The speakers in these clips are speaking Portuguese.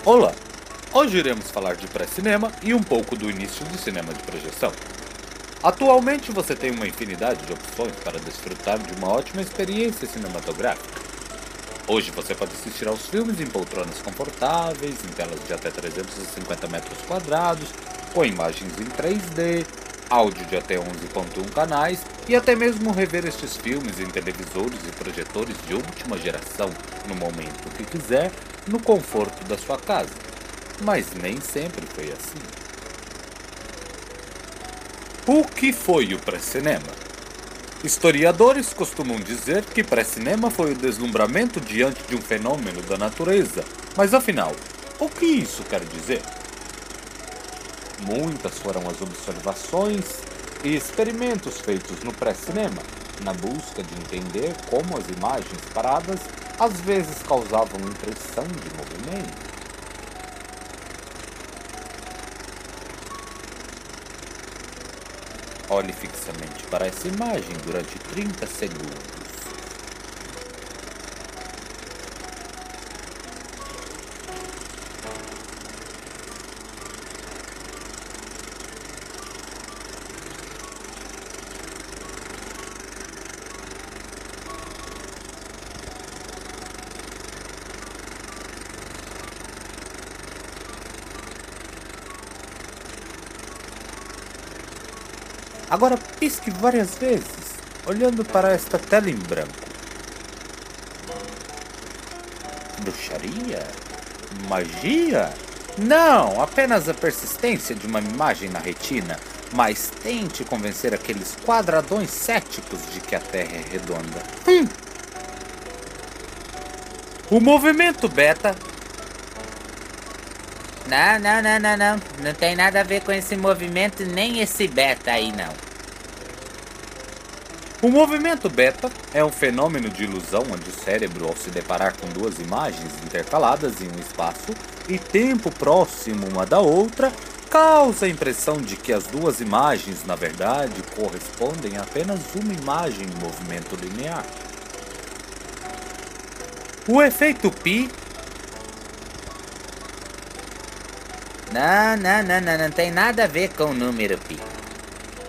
Olá! Hoje iremos falar de pré-cinema e um pouco do início do cinema de projeção. Atualmente você tem uma infinidade de opções para desfrutar de uma ótima experiência cinematográfica. Hoje você pode assistir aos filmes em poltronas confortáveis, em telas de até 350 metros quadrados, com imagens em 3D, áudio de até 11.1 canais e até mesmo rever estes filmes em televisores e projetores de última geração no momento que quiser, no conforto da sua casa. Mas nem sempre foi assim. O que foi o pré-cinema? Historiadores costumam dizer que pré-cinema foi o deslumbramento diante de um fenômeno da natureza. Mas afinal, o que isso quer dizer? Muitas foram as observações e experimentos feitos no pré-cinema, na busca de entender como as imagens paradas às vezes causavam impressão de movimento. Olhe fixamente para essa imagem durante 30 segundos. Agora pisque várias vezes, olhando para esta tela em branco. Bruxaria? Magia? Não, apenas a persistência de uma imagem na retina, mas tente convencer aqueles quadradões céticos de que a Terra é redonda. O movimento beta... Não. Não tem nada a ver com esse movimento, nem esse beta aí, não. O movimento beta é um fenômeno de ilusão onde o cérebro, ao se deparar com duas imagens intercaladas em um espaço e tempo próximo uma da outra, causa a impressão de que as duas imagens, na verdade, correspondem a apenas uma imagem em movimento linear. O efeito Pi... Não tem nada a ver com o número pi.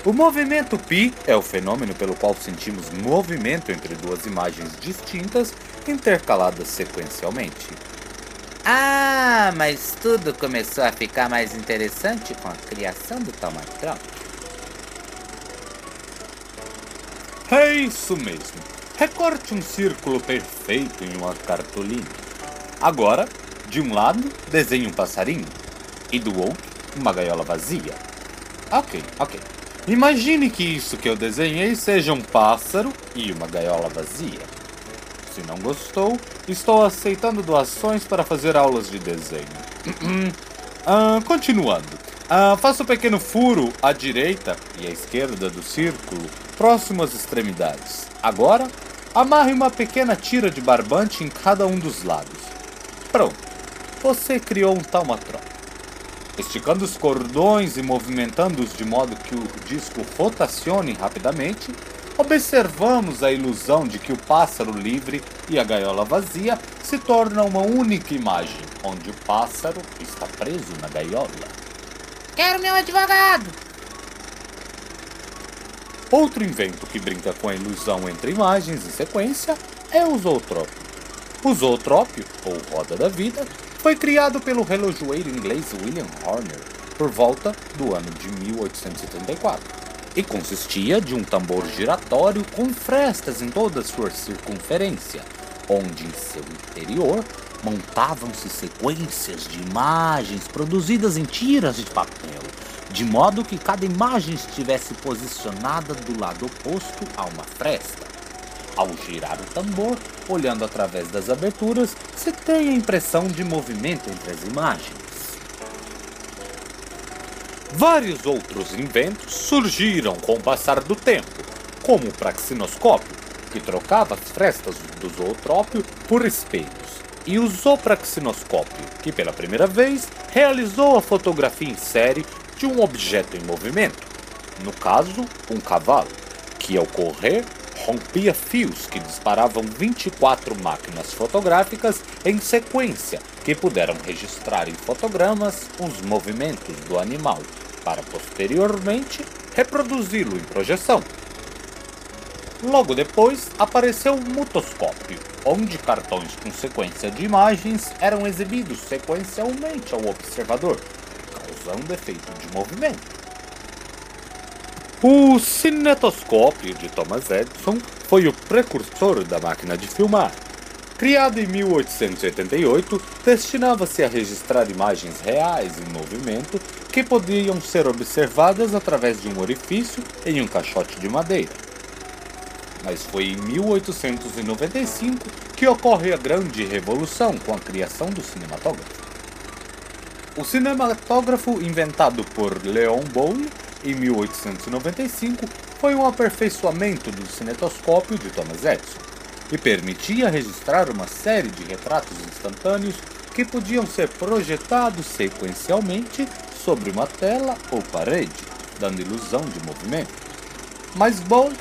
O movimento Pi é o fenômeno pelo qual sentimos movimento entre duas imagens distintas intercaladas sequencialmente. Ah, mas tudo começou a ficar mais interessante com a criação do Taumaturgo. É isso mesmo. Recorte um círculo perfeito em uma cartolina. Agora, de um lado, desenhe um passarinho. E do outro, uma gaiola vazia. Ok. Imagine que isso que eu desenhei seja um pássaro e uma gaiola vazia. Se não gostou, estou aceitando doações para fazer aulas de desenho. Continuando. Faça um pequeno furo à direita e à esquerda do círculo, próximo às extremidades. Agora, amarre uma pequena tira de barbante em cada um dos lados. Pronto. Você criou um taumaturgo. Esticando os cordões e movimentando-os de modo que o disco rotacione rapidamente, observamos a ilusão de que o pássaro livre e a gaiola vazia se tornam uma única imagem, onde o pássaro está preso na gaiola. Quero meu advogado! Outro invento que brinca com a ilusão entre imagens em sequência é o zootrópio. O zootrópio, ou roda da vida, foi criado pelo relojoeiro inglês William Horner por volta do ano de 1874 e consistia de um tambor giratório com frestas em toda a sua circunferência, onde em seu interior montavam-se sequências de imagens produzidas em tiras de papel, de modo que cada imagem estivesse posicionada do lado oposto a uma fresta. Ao girar o tambor, olhando através das aberturas, se tem a impressão de movimento entre as imagens. Vários outros inventos surgiram com o passar do tempo, como o praxinoscópio, que trocava as frestas do zootrópio por espelhos, e o zoopraxinoscópio, que pela primeira vez realizou a fotografia em série de um objeto em movimento, no caso, um cavalo, que ao correr rompia fios que disparavam 24 máquinas fotográficas em sequência que puderam registrar em fotogramas os movimentos do animal, para posteriormente reproduzi-lo em projeção. Logo depois apareceu o mutoscópio, onde cartões com sequência de imagens eram exibidos sequencialmente ao observador, causando efeito de movimento. O cinetoscópio de Thomas Edison foi o precursor da máquina de filmar. Criado em 1888, destinava-se a registrar imagens reais em movimento que podiam ser observadas através de um orifício em um caixote de madeira. Mas foi em 1895 que ocorre a grande revolução com a criação do cinematógrafo. O cinematógrafo, inventado por Leon Bowley em 1895, foi um aperfeiçoamento do cinetoscópio de Thomas Edison e permitia registrar uma série de retratos instantâneos que podiam ser projetados sequencialmente sobre uma tela ou parede, dando ilusão de movimento. Mas Bowley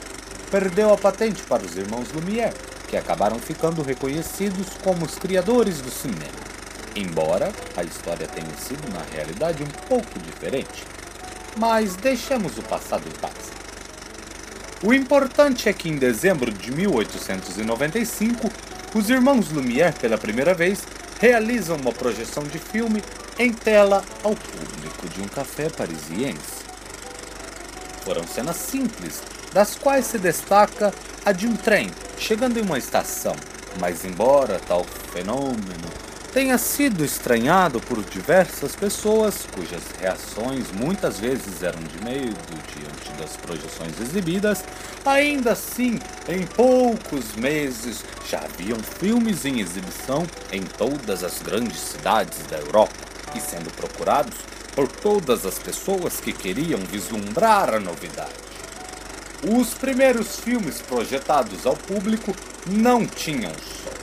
perdeu a patente para os irmãos Lumière, que acabaram ficando reconhecidos como os criadores do cinema, embora a história tenha sido na realidade um pouco diferente. Mas deixemos o passado em paz. O importante é que em dezembro de 1895, os irmãos Lumière pela primeira vez realizam uma projeção de filme em tela ao público de um café parisiense. Foram cenas simples, das quais se destaca a de um trem chegando em uma estação, mas embora tal fenômeno tenha sido estranhado por diversas pessoas, cujas reações muitas vezes eram de medo diante das projeções exibidas, ainda assim, em poucos meses, já haviam filmes em exibição em todas as grandes cidades da Europa e sendo procurados por todas as pessoas que queriam vislumbrar a novidade. Os primeiros filmes projetados ao público não tinham som.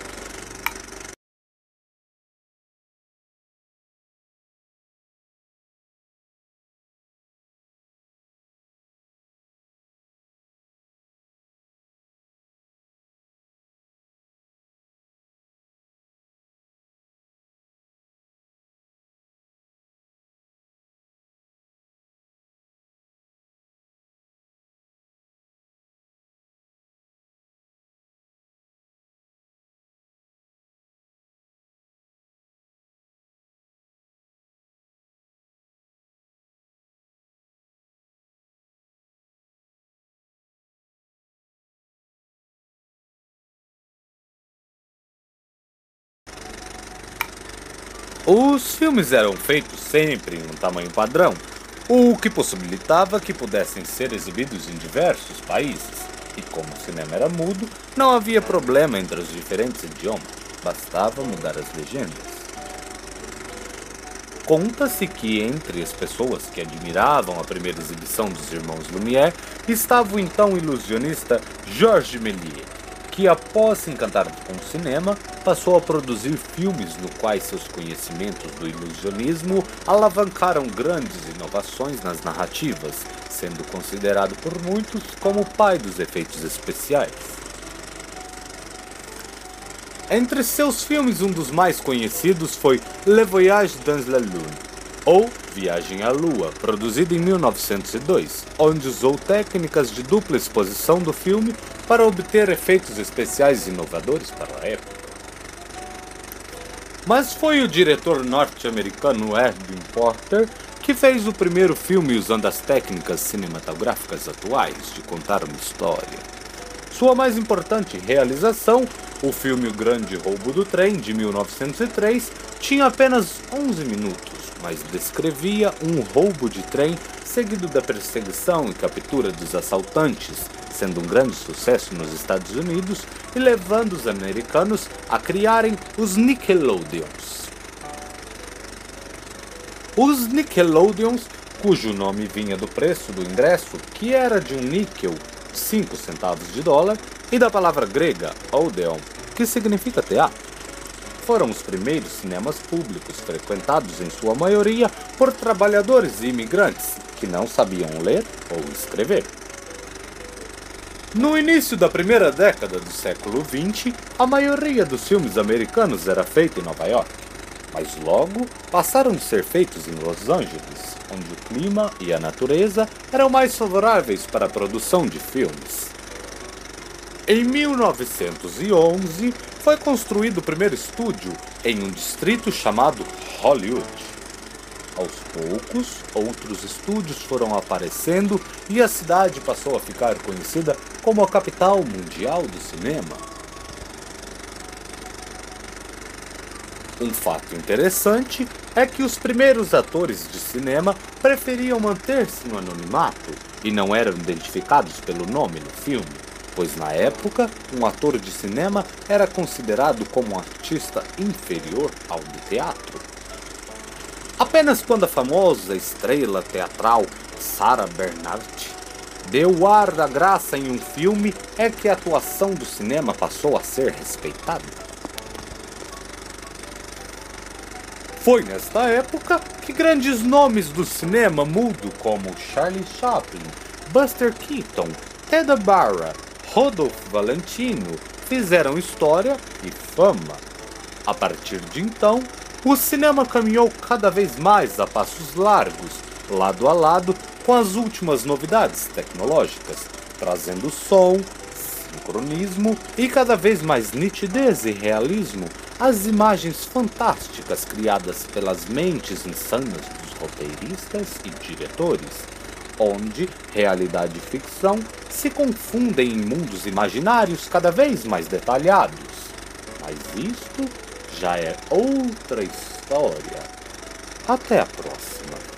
Os filmes eram feitos sempre em um tamanho padrão, o que possibilitava que pudessem ser exibidos em diversos países. E como o cinema era mudo, não havia problema entre os diferentes idiomas, bastava mudar as legendas. Conta-se que entre as pessoas que admiravam a primeira exibição dos irmãos Lumière estava o então ilusionista Georges Méliès, que após se encantar com o cinema, passou a produzir filmes no quais seus conhecimentos do ilusionismo alavancaram grandes inovações nas narrativas, sendo considerado por muitos como o pai dos efeitos especiais. Entre seus filmes, um dos mais conhecidos foi Le Voyage dans la Lune, ou Viagem à Lua, produzido em 1902, onde usou técnicas de dupla exposição do filme para obter efeitos especiais inovadores para a época. Mas foi o diretor norte-americano Edwin Porter que fez o primeiro filme usando as técnicas cinematográficas atuais de contar uma história. Sua mais importante realização, o filme O Grande Roubo do Trem, de 1903, tinha apenas 11 minutos, mas descrevia um roubo de trem seguido da perseguição e captura dos assaltantes, sendo um grande sucesso nos Estados Unidos e levando os americanos a criarem os Nickelodeons. Os Nickelodeons, cujo nome vinha do preço do ingresso, que era de um níquel, 5 centavos de dólar, e da palavra grega Odeon, que significa teatro, foram os primeiros cinemas públicos frequentados em sua maioria por trabalhadores e imigrantes que não sabiam ler ou escrever. No início da primeira década do século XX, a maioria dos filmes americanos era feita em Nova York, mas logo passaram a ser feitos em Los Angeles, onde o clima e a natureza eram mais favoráveis para a produção de filmes. Em 1911, foi construído o primeiro estúdio em um distrito chamado Hollywood. Aos poucos, outros estúdios foram aparecendo e a cidade passou a ficar conhecida como a capital mundial do cinema. Um fato interessante é que os primeiros atores de cinema preferiam manter-se no anonimato e não eram identificados pelo nome no filme, pois na época, um ator de cinema era considerado como um artista inferior ao do teatro. Apenas quando a famosa estrela teatral Sarah Bernhardt deu o ar da graça em um filme é que a atuação do cinema passou a ser respeitada. Foi nesta época que grandes nomes do cinema mudo como Charlie Chaplin, Buster Keaton, Ted Barra, Rodolfo Valentino fizeram história e fama. A partir de então, o cinema caminhou cada vez mais a passos largos, lado a lado com as últimas novidades tecnológicas, trazendo som, sincronismo e cada vez mais nitidez e realismo às imagens fantásticas criadas pelas mentes insanas dos roteiristas e diretores, onde realidade e ficção se confundem em mundos imaginários cada vez mais detalhados. Mas isto já é outra história. Até a próxima.